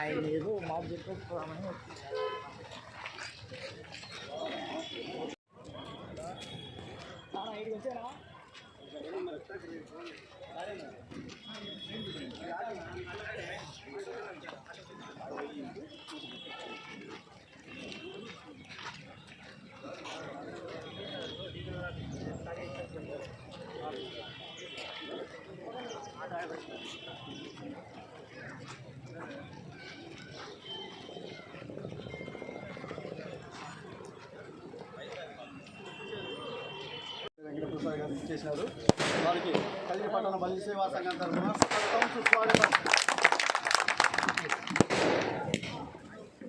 ఆయన ఏదో మాట చెప్పేసుకోవాలని ఐడికి వచ్చారా వెంకటప్రసాద్ గారు ఇచ్చేసినారు. వారికి కలిగి పట్టణ బలి సేవా సంఘం తరఫున స్వాగతం.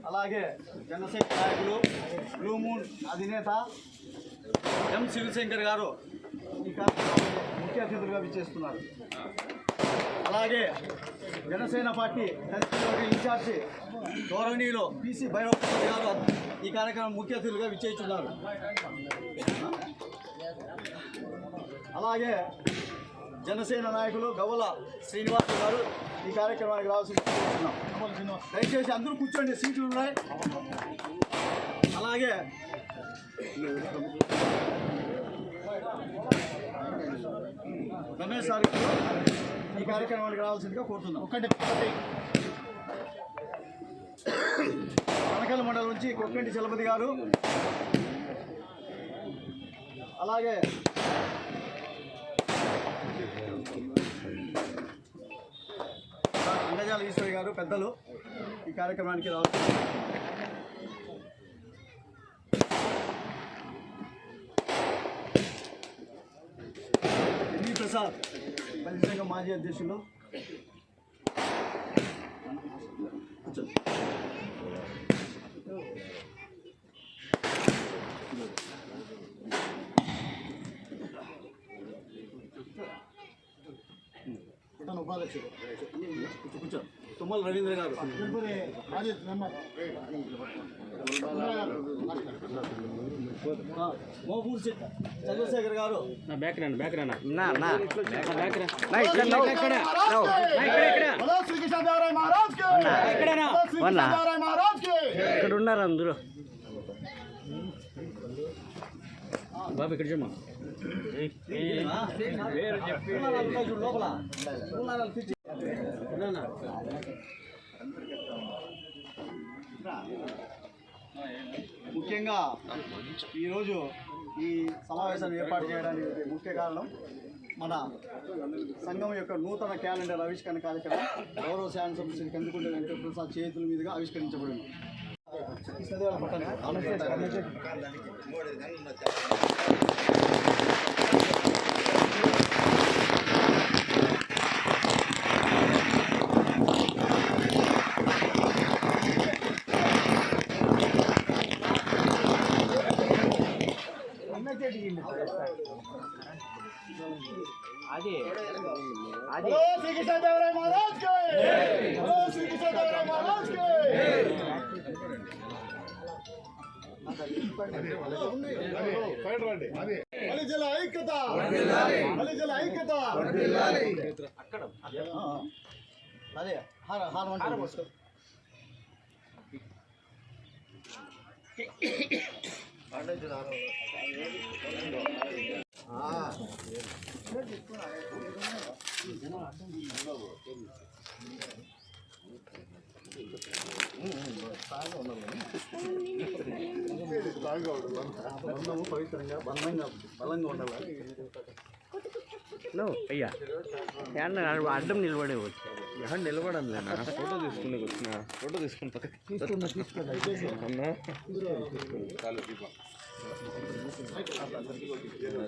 అలాగే జనసేన నాయకులు బ్లూ మూన్ అధినేత ఎం శివశంకర్ గారు ఈ కార్యక్రమంలో ముఖ్య అతిథులుగా విచ్చేస్తున్నారు. అలాగే జనసేన పార్టీ దళితుల ఇన్ఛార్జి గౌరవనీయులు పిసి భైరవ్ గారు ఈ కార్యక్రమం ముఖ్య అతిథులుగా విచ్చేస్తున్నారు. అలాగే జనసేన నాయకులు గవ్వల శ్రీనివాస్ గారు ఈ కార్యక్రమానికి రావాల్సి కోరుతున్నాం. దయచేసి అందరూ కూర్చోండి, సీట్లు ఉన్నాయి. అలాగే రమేష్ సార్ ఈ కార్యక్రమానికి రావాల్సిందిగా కోరుతున్నాం. కనకల్ మండలం నుంచి కొక్కంటి చలపతి గారు, అలాగే అంగజాల ఈశ్వరి గారు పెద్దలు ఈ కార్యక్రమానికి రావాలి. ఎన్వి ప్రసాద్ బలిజ సంఘం మాజీ అధ్యక్షులు. ఉపాధ్యక్షుడు కూర్చో తుమ్మల రవీంద్ర గారు, మోపూర్ చంద్రశేఖర్ గారు, ఇక్కడ ఉన్నారు అందరూ. బాబు ఇక్కడ చూడమ్మా. లోపల ముఖ్యంగా ఈరోజు ఈ సమావేశాన్ని ఏర్పాటు చేయడానికి ముఖ్య కారణం మన సంఘం యొక్క నూతన క్యాలెండర్ ఆవిష్కరణ కార్యక్రమం గౌరవ శాసనసభ్యులు శ్రీ కందుకుంట వెంకటప్రసాద్ చేతుల మీదుగా ఆవిష్కరించబడింది. श्री कृष्णदेवराय महाराज के, श्री कृष्णदेवराय महाराज के। బలిజల ఐక్యత, బలిజల ఐక్యత. అదే హార్మోన్ పవిత్రంగా బలంగా ఉండాలి. అయ్యా అడ్డం నిలబడే వచ్చి నిలబడం లేనా ఫోటో తీసుకునే వచ్చిన ఫోటో తీసుకుని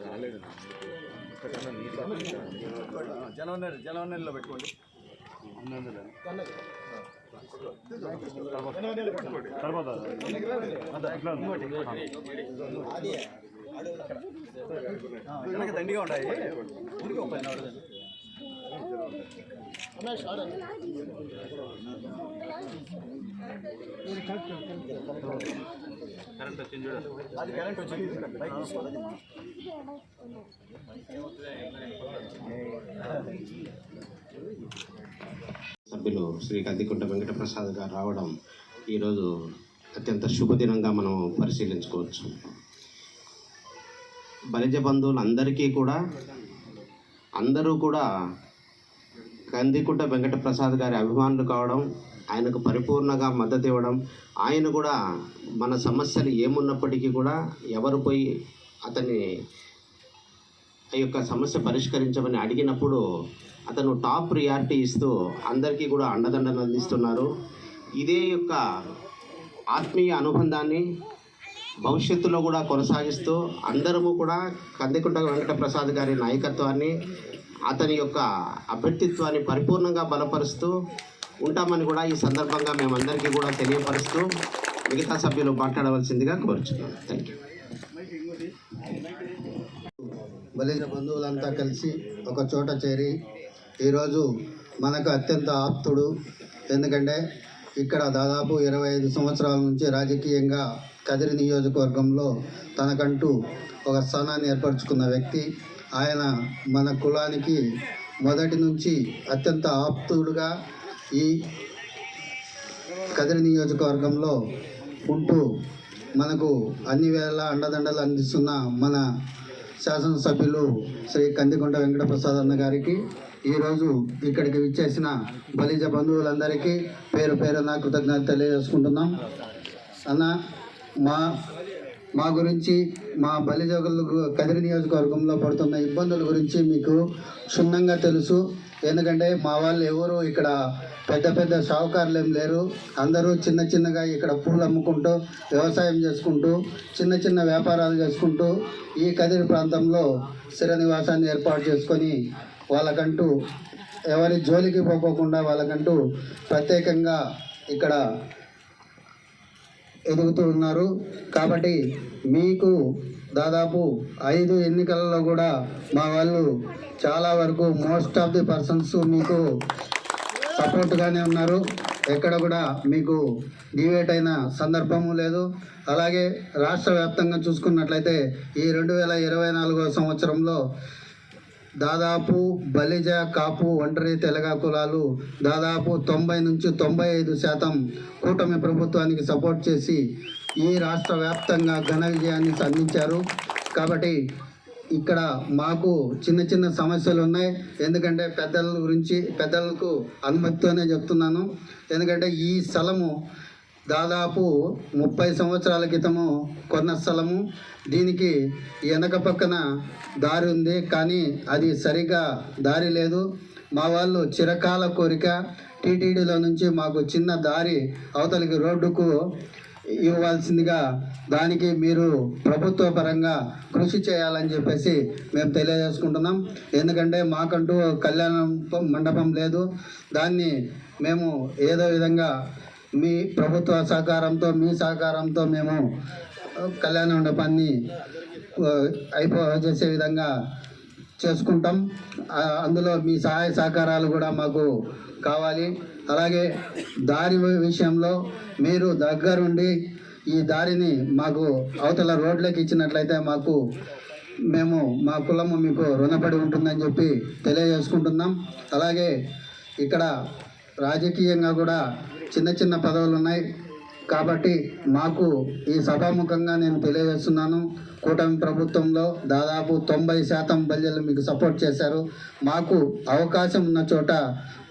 రాలేదు జనవరిలో పెట్టుకోండి. వెనక దండిగా ఉంటాయి. ఊరికి ఒక పైన పడదండి. కరెంట్ వచ్చింది చూడండి. అది కరెంట్ వచ్చింది. బైక్ తీసుకోవాలి. సభ్యులు శ్రీ కందికుంట వెంకటప్రసాద్ గారు రావడం ఈరోజు అత్యంత శుభదినంగా మనం పరిశీలించుకోవచ్చు. బలిజ బంధువులు అందరూ కూడా కందికుంట వెంకటప్రసాద్ గారి అభిమానులు కావడం, ఆయనకు పరిపూర్ణంగా మద్దతు ఇవ్వడం, ఆయన కూడా మన సమస్యలు ఏమున్నప్పటికీ కూడా ఎవరు పోయి అతన్ని ఆ యొక్క సమస్య పరిష్కరించమని అడిగినప్పుడు అతను టాప్ ప్రియారిటీ ఇస్తూ అందరికీ కూడా అండదండలు అందిస్తున్నారు. ఇదే యొక్క ఆత్మీయ అనుబంధాన్ని భవిష్యత్తులో కూడా కొనసాగిస్తూ అందరము కూడా కందికుంట వెంకటప్రసాద్ గారి నాయకత్వాన్ని, అతని యొక్క అభ్యర్థిత్వాన్ని పరిపూర్ణంగా బలపరుస్తూ ఉంటామని కూడా ఈ సందర్భంగా మేమందరికీ కూడా తెలియపరుస్తూ మిగతా సభ్యులు మాట్లాడవలసిందిగా కోరుచున్నాను. Thank you. బలిజ బంధువులంతా కలిసి ఒక చోట చేరి ఈరోజు మనకు అత్యంత ఆప్తుడు. ఎందుకంటే ఇక్కడ దాదాపు 25 సంవత్సరాల నుంచి రాజకీయంగా కదిరి నియోజకవర్గంలో తనకంటూ ఒక స్థానాన్ని ఏర్పరచుకున్న వ్యక్తి ఆయన. మన కులానికి మొదటి నుంచి అత్యంత ఆప్తుడుగా ఈ కదిరి నియోజకవర్గంలో ఉంటూ మనకు అన్ని వేళ అండదండలు అందిస్తున్న మన శాసనసభ్యులు శ్రీ కందికుంట వెంకటప్రసాద్ అన్న గారికి, ఈరోజు ఇక్కడికి విచ్చేసిన బలిజ బంధువులందరికీ పేరు పేరున కృతజ్ఞత తెలియజేసుకుంటున్నాం. అన్న, మా గురించి, మా బలిజలు కదిరి నియోజకవర్గంలో పడుతున్న ఇబ్బందుల గురించి మీకు క్షుణ్ణంగా తెలుసు. ఎందుకంటే మా వాళ్ళు ఎవరు ఇక్కడ పెద్ద పెద్ద షావుకారులు ఏం లేరు. అందరూ చిన్న చిన్నగా ఇక్కడ పూలు అమ్ముకుంటూ, వ్యవసాయం చేసుకుంటూ, చిన్న చిన్న వ్యాపారాలు చేసుకుంటూ ఈ కదిరి ప్రాంతంలో స్థిర నివాసాన్ని ఏర్పాటు చేసుకొని వాళ్ళకంటూ ఎవరి జోలికి పోకోకుండా వాళ్ళకంటూ ప్రత్యేకంగా ఇక్కడ ఎదుగుతూ ఉన్నారు. కాబట్టి మీకు దాదాపు 5 ఎన్నికలలో కూడా మా వాళ్ళు చాలా వరకు మోస్ట్ ఆఫ్ ది పర్సన్స్ మీకు సపోర్ట్గానే ఉన్నారు. ఎక్కడ కూడా మీకు డివేట్ అయిన సందర్భము లేదు. అలాగే రాష్ట్ర వ్యాప్తంగా చూసుకున్నట్లయితే ఈ 2024 సంవత్సరంలో దాదాపు బలిజ, కాపు, ఒంటరి తెలగ కులాలు దాదాపు 90 నుంచి 95% కూటమి ప్రభుత్వానికి సపోర్ట్ చేసి ఈ రాష్ట్ర వ్యాప్తంగా ఘన విజయాన్ని సాధించారు. కాబట్టి ఇక్కడ మాకు చిన్న చిన్న సమస్యలు ఉన్నాయి. ఎందుకంటే పెద్దలకు అనుమతితోనే చెప్తున్నాను. ఎందుకంటే ఈ స్థలము దాదాపు 30 సంవత్సరాల క్రితము కొన్న స్థలము. దీనికి వెనక పక్కన దారి ఉంది, కానీ అది సరిగా దారి లేదు. మా వాళ్ళు చిరకాల కోరిక టీటీడీలో నుంచి మాకు చిన్న దారి అవతలికి రోడ్డుకు ఇవ్వాల్సిందిగా, దానికి మీరు ప్రభుత్వ పరంగా కృషి చేయాలని చెప్పేసి మేము తెలియజేసుకుంటున్నాం. ఎందుకంటే మాకంటూ కళ్యాణ మండపం లేదు. దాన్ని మేము ఏదో విధంగా మీ ప్రభుత్వ సహకారంతో, మీ సహకారంతో మేము కళ్యాణ మండపాన్ని చేసే విధంగా చేసుకుంటాం. అందులో మీ సహాయ సహకారాలు కూడా మాకు కావాలి. అలాగే దారి విషయంలో మీరు దగ్గరుండి ఈ దారిని మాకు అవతల రోడ్లకి ఇచ్చినట్లయితే మేము మా కులము మీకు రుణపడి ఉంటుందని చెప్పి తెలియజేసుకుంటున్నాం. అలాగే ఇక్కడ రాజకీయంగా కూడా చిన్న చిన్న పదవులు ఉన్నాయి. కాబట్టి మాకు ఈ సభాముఖంగా నేను తెలియజేస్తున్నాను, కూటమి ప్రభుత్వంలో దాదాపు 90% బలిజలు మీకు సపోర్ట్ చేశారు. మాకు అవకాశం ఉన్న చోట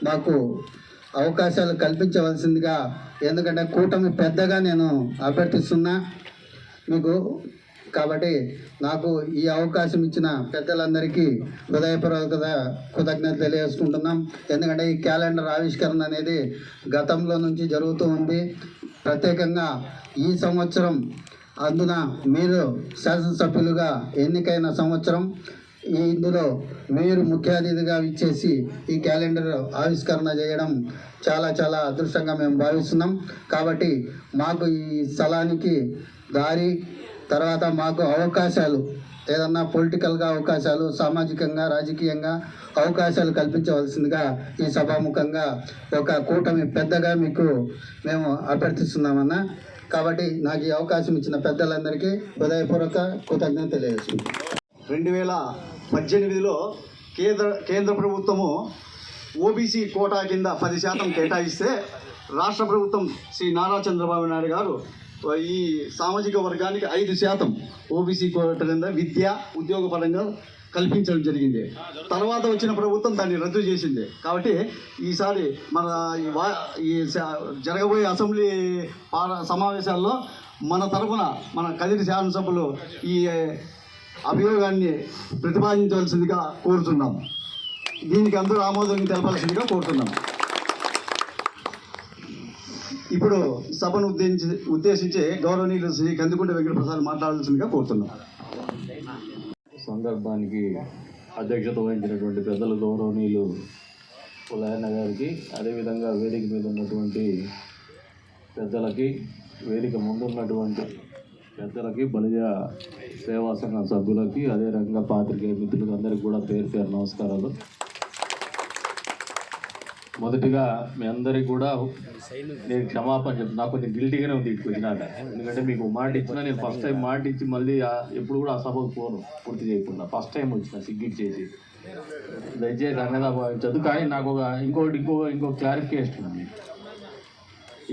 మాకు అవకాశాలు కల్పించవలసిందిగా, ఎందుకంటే కూటమి పెద్దగా నేను అభ్యర్థిస్తున్నా. మీకు కాబట్టి నాకు ఈ అవకాశం ఇచ్చిన పెద్దలందరికీ హృదయపూర్వక కృతజ్ఞత తెలియజేసుకుంటున్నాం. ఎందుకంటే ఈ క్యాలెండర్ ఆవిష్కరణ అనేది గతంలో నుంచి జరుగుతూ ఉంది. ప్రత్యేకంగా ఈ సంవత్సరం అందున మీరు శాసనసభ్యులుగా ఎన్నికైన సంవత్సరం ఇందులో మీరు ముఖ్య అతిథిగా ఇచ్చేసి ఈ క్యాలెండర్ ఆవిష్కరణ చేయడం చాలా చాలా అదృష్టంగా మేము భావిస్తున్నాం. కాబట్టి మాకు ఈ స్థలానికి దారి, తర్వాత మాకు అవకాశాలు, ఏదన్నా పొలిటికల్గా అవకాశాలు, సామాజికంగా రాజకీయంగా అవకాశాలు కల్పించవలసిందిగా ఈ సభాముఖంగా ఒక కూటమి పెద్దగా మీకు మేము అభ్యర్థిస్తున్నామన్నా. కాబట్టి నాకు ఈ అవకాశం ఇచ్చిన పెద్దలందరికీ హృదయపూర్వక కృతజ్ఞత తెలియజేస్తున్నాను. 2018లో కేంద్ర ప్రభుత్వము ఓబీసీ కోటా కింద 10% కేటాయిస్తే రాష్ట్ర ప్రభుత్వం శ్రీ నారా చంద్రబాబు నాయుడు గారు ఈ సామాజిక వర్గానికి 5% ఓబీసీ కోటా కింద విద్య ఉద్యోగపరంగా కల్పించడం జరిగింది. తర్వాత వచ్చిన ప్రభుత్వం దాన్ని రద్దు చేసింది. కాబట్టి ఈసారి మన ఈ జరగబోయే అసెంబ్లీ సమావేశాల్లో మన తరఫున మన కదిరి శాసనసభ్యులు ఈ అభియోగాన్ని ప్రతిపాదించవలసిందిగా కోరుతున్నాం. దీనికి అందరూ ఆమోదం తెలపాల్సిందిగా కోరుతున్నాం. ఇప్పుడు సభను ఉద్దేశించి గౌరవనీయులు శ్రీ కందికుంట వెంకటప్రసాద్ మాట్లాడాల్సిందిగా కోరుతున్నాం. సందర్భానికి అధ్యక్షత వహించినటువంటి పెద్దలు గౌరవనీయులు పుల్లయ్య గారికి, అదేవిధంగా వేదిక మీద ఉన్నటువంటి పెద్దలకి, వేదిక ముందున్నటువంటి పెద్దలకి, బలిజ సేవా సంఘం సభ్యులకి, అదే రకంగా పాత్రికేయ మిత్రులకి అందరికీ కూడా పేరు పేరు నమస్కారాలు. మొదటిగా మీ అందరికీ కూడా నేను క్షమాపణ చెప్తాను. నాకు కొంచెం గిల్టీగానే ఉంది ఇక్కడికి వచ్చినాక. ఎందుకంటే మీకు మాట ఇచ్చినా, నేను ఫస్ట్ టైం మాట ఇచ్చి మళ్ళీ ఎప్పుడు కూడా ఆ సభకు పోను పూర్తి చేయకుండా. ఫస్ట్ టైం వచ్చిన సిగ్గిట్ చేసి, దయచేసి అన్నదా భావించదు. కానీ నాకు ఇంకో క్లారిఫికేషన్ ఉంది.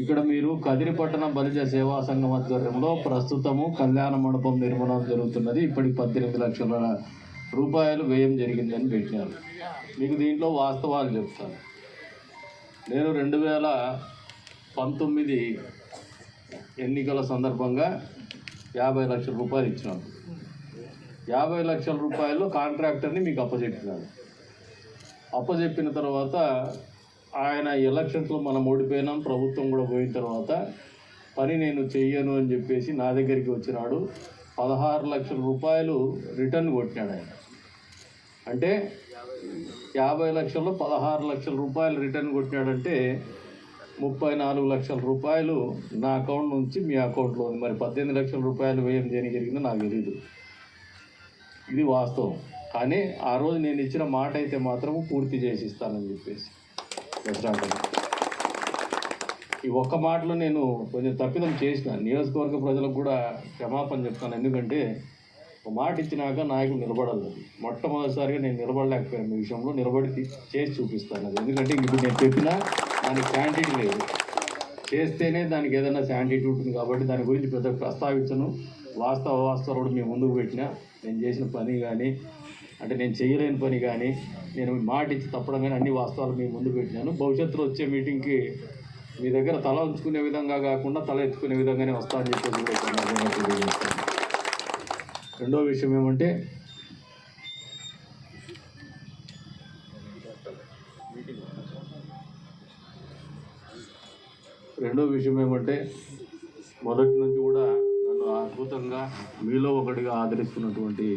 ఇక్కడ మీరు కదిరిపట్టణ బలిజ సేవా సంఘం ఆధ్వర్యంలో ప్రస్తుతము కళ్యాణ మండపం నిర్మాణం జరుగుతున్నది. ఇప్పటికి 18 లక్షల రూపాయలు వ్యయం జరిగిందని పెట్టినారు. మీకు దీంట్లో వాస్తవాలు చెప్తాను. నేను 2019 ఎన్నికల సందర్భంగా 50 లక్షల రూపాయలు ఇచ్చినాను. 50 లక్షల రూపాయలు కాంట్రాక్టర్ని మీకు అప్పచెప్పినాను. అప్పచెప్పిన తర్వాత ఆయన ఎలక్షన్స్లో మనం ఓడిపోయినాం, ప్రభుత్వం కూడా పోయిన తర్వాత పని నేను చెయ్యను అని చెప్పేసి నా దగ్గరికి వచ్చినాడు. 16 లక్షల రూపాయలు రిటర్న్ కొట్టినాడు ఆయన. అంటే 50 లక్షల్లో 16 లక్షల రూపాయలు రిటర్న్ కొట్టినాడంటే 34 లక్షల రూపాయలు నా అకౌంట్ నుంచి మీ అకౌంట్లో ఉంది. మరి 18 లక్షల రూపాయలు వ్యయం దేనికి జరిగిందో నాకు తెలియదు. ఇది వాస్తవం. కానీ ఆ రోజు నేను ఇచ్చిన మాట అయితే మాత్రం పూర్తి చేసి ఇస్తానని చెప్పేసి దసరాటని ఈ ఒక్క మాటలో నేను కొంచెం తప్పిదం చేసిన. నియోజకవర్గ ప్రజలకు కూడా క్షమాపణ చెప్తాను. ఎందుకంటే ఒక మాట ఇచ్చినాక నాయకులు నిలబడాలి. మొట్టమొదటిసారిగా నేను నిలబడలేకపోయాను. ఈ విషయంలో నిలబడి చేసి చూపిస్తాను. అది ఎందుకంటే ఇప్పుడు నేను చెప్పినా దానికి శాంటిటీ లేదు. చేస్తేనే దానికి ఏదైనా శాంటిటీ ఉంటుంది. కాబట్టి దాని గురించి పెద్ద ప్రస్తావించను. వాస్తవాలు మేము ముందుకు పెట్టినా, నేను చేసిన పని కానీ, అంటే నేను చేయలేని పని కానీ, నేను మాట ఇచ్చి తప్పడం కానీ అన్ని వాస్తవాలు మేము ముందు పెట్టినాను. భవిష్యత్తులో వచ్చే మీటింగ్కి మీ దగ్గర తల ఉంచుకునే విధంగా కాకుండా తల ఎత్తుకునే విధంగానే వస్తామని చెప్పేసి కూడా తెలియజేస్తాను. రెండో విషయం ఏమంటే, మొదటి నుంచి కూడా నన్ను అద్భుతంగా మీలో ఒకటిగా ఆదరిస్తున్నటువంటి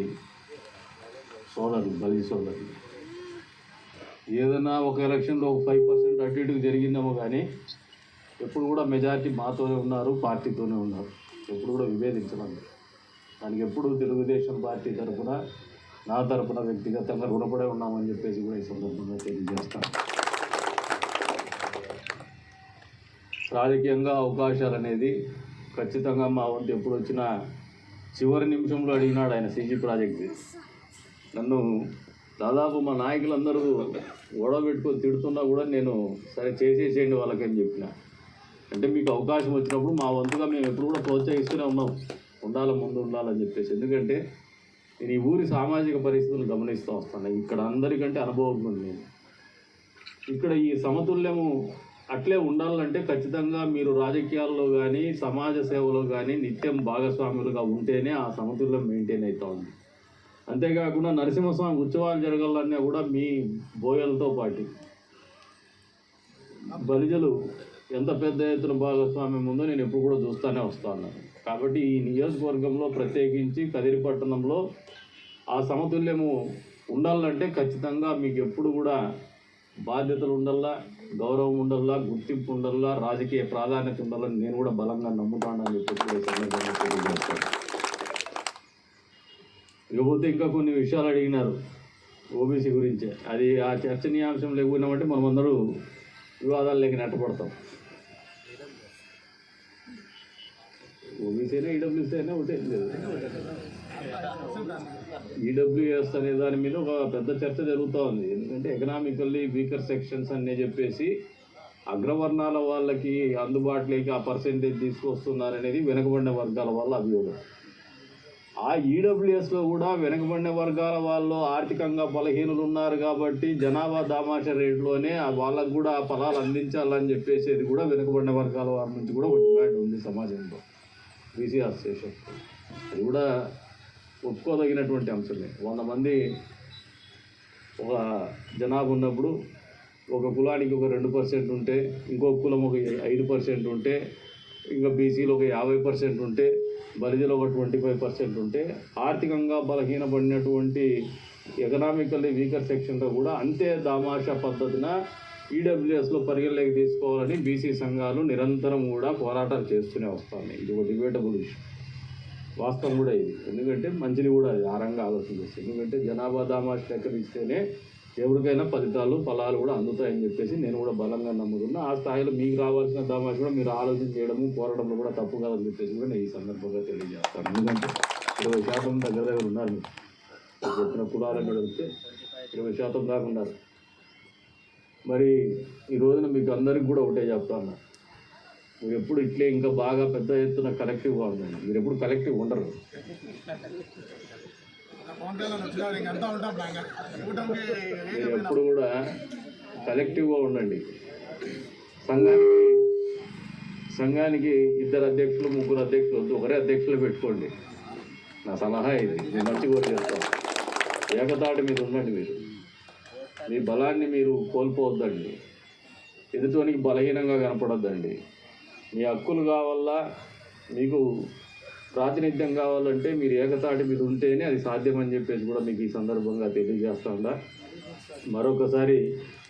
సోదరులు, బలి సోదరులు, ఏదైనా ఒక ఎలక్షన్లో 5% అటు ఇటుకు జరిగిందేమో కానీ ఎప్పుడు కూడా మెజారిటీ మాతోనే ఉన్నారు, పార్టీతోనే ఉన్నారు. ఎప్పుడు కూడా విభేదించడం. దానికి ఎప్పుడు తెలుగుదేశం పార్టీ తరఫున, నా తరఫున వ్యక్తిగతంగా రుణపడే ఉన్నామని చెప్పేసి కూడా ఈ సందర్భంగా తెలియజేస్తాను. రాజకీయంగా అవకాశాలు అనేది ఖచ్చితంగా మా వంతు ఎప్పుడు వచ్చినా చివరి నిమిషంలో అడిగినాడు ఆయన సీజీ ప్రాజెక్ట్. నన్ను దాదాపు మా నాయకులందరూ గొడవ పెట్టుకొని తిడుతున్నా కూడా నేను సరే చేసేసేయండి వాళ్ళకని చెప్పిన. అంటే మీకు అవకాశం వచ్చినప్పుడు మా వంతుగా మేము ఎప్పుడు కూడా ప్రోత్సహిస్తూనే ఉన్నాం, ముందు ఉండాలని చెప్పేసి. ఎందుకంటే నేను ఈ ఊరి సామాజిక పరిస్థితులు గమనిస్తూ వస్తాను. ఇక్కడ అందరికంటే అనుభవం ఉంది నేను. ఇక్కడ ఈ సమతుల్యము అట్లే ఉండాలంటే ఖచ్చితంగా మీరు రాజకీయాల్లో కానీ సమాజ సేవలో కానీ నిత్యం భాగస్వాములుగా ఉంటేనే ఆ సమతుల్యం మెయింటైన్ అవుతూ ఉంది. అంతేకాకుండా నరసింహస్వామి ఉత్సవాలు జరగాలన్నా కూడా మీ బోయలతో పాటు బలిజలు ఎంత పెద్ద ఎత్తున భాగస్వామ్యం ఉందో నేను ఎప్పుడు కూడా చూస్తూనే వస్తాను. కాబట్టి ఈ నియోజకవర్గంలో ప్రత్యేకించి కదిరి పట్టణంలో ఆ సమతుల్యము ఉండాలంటే ఖచ్చితంగా మీకు ఎప్పుడు కూడా బాధ్యతలు ఉండాలా, గౌరవం ఉండాలా, గుర్తింపు ఉండాలా, రాజకీయ ప్రాధాన్యత ఉండాలని నేను కూడా బలంగా నమ్ముతానని చెప్పి తెలియజేస్తాను. ఇకపోతే ఇంకా కొన్ని విషయాలు అడిగినారు ఓబీసీ గురించే. అది ఆ చర్చనీయాంశం లేకపోయినామంటే మనం అందరూ వివాదాలు లేక నెట్టబడతాం. ఓబీసీ అయినా ఈడబ్ల్యూసీ అయినా ఒకటే లేదు. ఈడబ్ల్యూఎస్ అనే దాని మీద ఒక పెద్ద చర్చ జరుగుతూ ఉంది. ఎందుకంటే ఎకనామికల్లీ వీకర్ సెక్షన్స్ అనే చెప్పేసి అగ్రవర్ణాల వాళ్ళకి అందుబాటులోకి ఆ పర్సెంటేజ్ తీసుకొస్తున్నారనేది వెనుకబడిన వర్గాల వాళ్ళ అభియోగం. ఆ ఈడబ్ల్యూఎస్లో కూడా వెనుకబడిన వర్గాల వాళ్ళు ఆర్థికంగా బలహీనులు ఉన్నారు కాబట్టి జనాభా దామాష రేట్లోనే వాళ్ళకు కూడా ఆ ఫలాలు అందించాలని చెప్పేసి కూడా వెనుకబడిన వర్గాల వారి నుంచి కూడా ఒక డిమాండ్ ఉంది సమాజంలో. బీసీ అసోసియేషన్ అది కూడా ఒప్పుకోదగినటువంటి అంశమే. 100 మంది ఒక జనాభా ఉన్నప్పుడు ఒక కులానికి ఒక 2% ఉంటే, ఇంకొక కులం ఒక 5% ఉంటే, ఇంకా బీసీలో ఒక 50% ఉంటే, బలిజలో ఒక 25% ఉంటే, ఆర్థికంగా బలహీనపడినటువంటి ఎకనామికల్లీ వీకర్ సెక్షన్లో కూడా అంతే దామాషా పద్ధతిన ఈడబ్ల్యూఎస్లో పరిగణలోకి తీసుకోవాలని బీసీ సంఘాలు నిరంతరం కూడా పోరాటాలు చేస్తూనే వస్తున్నాయి. ఇది ఒక డిబేటబుల్ ఇష్యూ, వాస్తవం కూడా ఇది. ఎందుకంటే మంచిని కూడా అది ఆ రంగా ఆలోచన చేస్తుంది. ఎందుకంటే జనాభా దామాష లెక్క ఇస్తేనే ఎవరికైనా ఫలాలు కూడా అందుతాయని చెప్పేసి నేను కూడా బలంగా నమ్ముతున్నా. ఆ స్థాయిలో మీకు రావాల్సిన దామాష కూడా మీరు ఆలోచన చేయడము, పోరాటంలో కూడా తప్పు కాదని చెప్పేసి కూడా నేను ఈ సందర్భంగా తెలియజేస్తాను. ఎందుకంటే 20% దగ్గర ఉన్నారు. మీరు చెప్పిన కులాలను వెళ్తే 20% దాకా ఉన్నారు. మరి ఈ రోజున మీకు అందరికి కూడా ఒకటే చెప్తాను, మీరు ఎప్పుడు ఇట్లే ఇంకా బాగా పెద్ద ఎత్తున కలెక్టివ్గా ఉండండి. మీరు ఎప్పుడు కలెక్టివ్ ఉండరు. మీరు ఎప్పుడు కూడా కలెక్టివ్గా ఉండండి. సంఘానికి 2 అధ్యక్షులు 3 అధ్యక్షులు వద్దు, ఒకరే అధ్యక్షులు పెట్టుకోండి. నా సలహా ఇది. నేను మంచి కూడా చేస్తాను. ఏకతాటి మీద ఉండండి. మీరు మీ బలాన్ని మీరు కోల్పోవద్దండి. ఎదుటోనికి బలహీనంగా కనపడొద్దండి. మీ హక్కులు కావాలా, మీకు ప్రాతినిధ్యం కావాలంటే మీరు ఏకతాటి మీద ఉంటేనే అది సాధ్యమని చెప్పేసి కూడా మీకు ఈ సందర్భంగా తెలియజేస్తుందా. మరొకసారి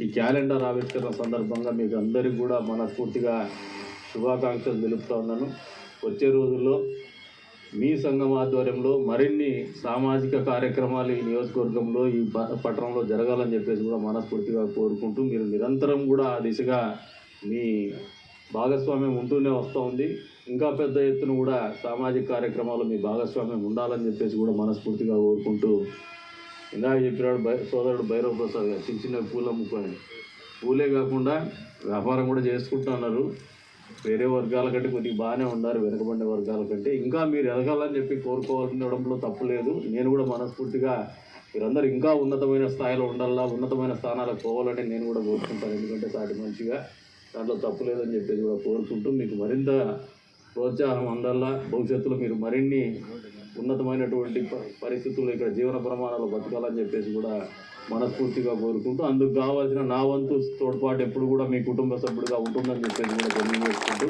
ఈ క్యాలెండర్ ఆవిష్కరణ సందర్భంగా మీకు అందరికీ కూడా మనస్ఫూర్తిగా శుభాకాంక్షలు తెలుపుతా ఉన్నాను. వచ్చే రోజుల్లో మీ సంఘం ఆధ్వర్యంలో మరిన్ని సామాజిక కార్యక్రమాలు ఈ నియోజకవర్గంలో, ఈ పట్టణంలో జరగాలని చెప్పేసి కూడా మనస్ఫూర్తిగా కోరుకుంటూ, మీరు నిరంతరం కూడా ఆ దిశగా మీ భాగస్వామ్యం ఉంటూనే వస్తూ ఉంది. ఇంకా పెద్ద ఎత్తున కూడా సామాజిక కార్యక్రమాలు మీ భాగస్వామ్యం ఉండాలని చెప్పేసి కూడా మనస్ఫూర్తిగా కోరుకుంటూ, ఇందాక చెప్పినాడు సోదరుడు భైరవ్ ప్రసాద్ గారు, చిన్న పూలు అమ్ముకొని పూలే కాకుండా వ్యాపారం కూడా చేసుకుంటున్నారు. వేరే వర్గాల కంటే కొద్దిగా బాగానే ఉన్నారు, వెనుకబడిన వర్గాల కంటే. ఇంకా మీరు ఎదగాలని చెప్పి కోరుకోవడంలో తప్పు లేదు. నేను కూడా మనస్ఫూర్తిగా మీరందరూ ఇంకా ఉన్నతమైన స్థాయిలో ఉండాలా, ఉన్నతమైన స్థానాలకు పోవాలని నేను కూడా కోరుకుంటాను. ఎందుకంటే సాటి మంచిగా దాంట్లో తప్పు లేదని చెప్పేసి కూడా కోరుకుంటూ, మీకు మరింత ప్రోత్సాహం అందల్లా. భవిష్యత్తులో మీరు మరిన్ని ఉన్నతమైనటువంటి పరిస్థితుల్లో ఇక్కడ జీవన ప్రమాణాలు బతకాలని చెప్పేసి కూడా మనస్ఫూర్తిగా కోరుకుంటూ, అందుకు కావాల్సిన నా వంతు తోడ్పాటు ఎప్పుడు కూడా మీ కుటుంబ సభ్యుడిగా ఉంటుందని చెప్పేసి కూడా తెలియజేసుకుంటూ,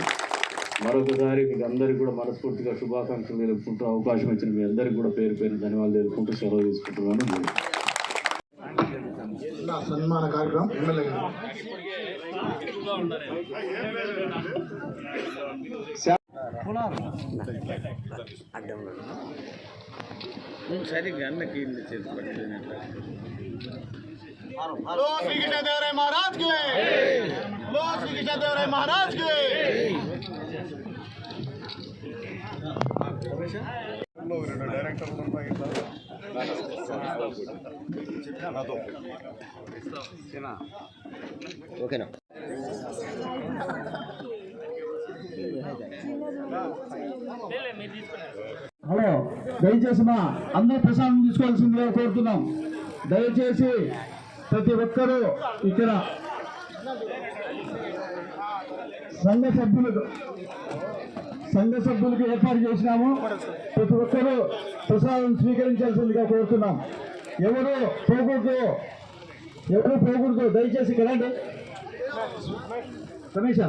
మరొకసారి మీకు అందరికీ కూడా మనస్ఫూర్తిగా శుభాకాంక్షలు తెలుపుకుంటూ, అవకాశం ఇచ్చిన మీ అందరికీ కూడా పేరు పేరు ధన్యవాదాలు తెలుపుకుంటూ సెలవు తీసుకుంటున్నాను. సన్మాన కార్యక్రమం సరిగ్గా అన్నకి చేతి పట్టినట్టు. बोलो श्री कृष्णदेवराय महाराज की, बोलो श्री कृष्णदेवराय महाराज की। ఓకేనా? హలో, దయచేసి మా అందరూ ప్రసాదం తీసుకోవాల్సిందిగా కోరుతున్నాం. దయచేసి ప్రతి ఒక్కరూ ఇక్కడ సంఘ సభ్యులకు ఏర్పాటు చేసినాము. ప్రతి ఒక్కరూ ప్రసాదం స్వీకరించాల్సిందిగా కోరుతున్నాం. ఎవరు పోకూడదు దయచేసి కదండి. రమేష్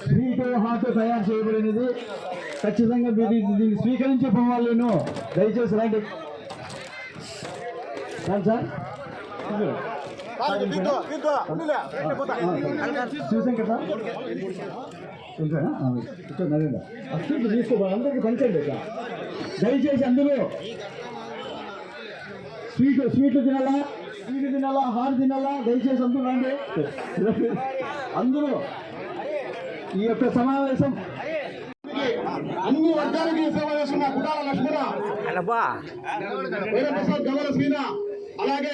స్వీట్ హాట్ తయారు చేయబడినది. ఖచ్చితంగా మీరు దీన్ని స్వీకరించే పోవాలను దయచేసి రండి. సార్ శివశంకర్ సార్ నరేంద్ర అస్సలు తీసుకో అందరికీ పంచండి. దయచేసి అందరూ స్వీట్లు తినాలా హార్ తినాలా దయచేసి అందరూ రండి. అందరూ ఈ యొక్క సమావేశం అన్ని వర్గాలకి సేవ చేస్తున్న కుటాల లక్ష్మణ వీరప్రసాద్ గమల శ్రీన, అలాగే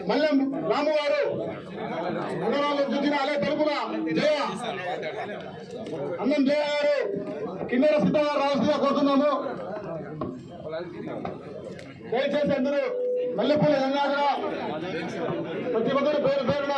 మల్లెం రాము గారు ఉండరాలు చూసిన అలే తరపున జయ అన్నం జయ గారు కిన్నెర సిద్ధ గారు రావాల్సిందిగా కోరుతున్నాము. దయచేసి అందరూ మల్లెపూల గంగాధర ప్రతి ఒక్కరు పేరు పేరున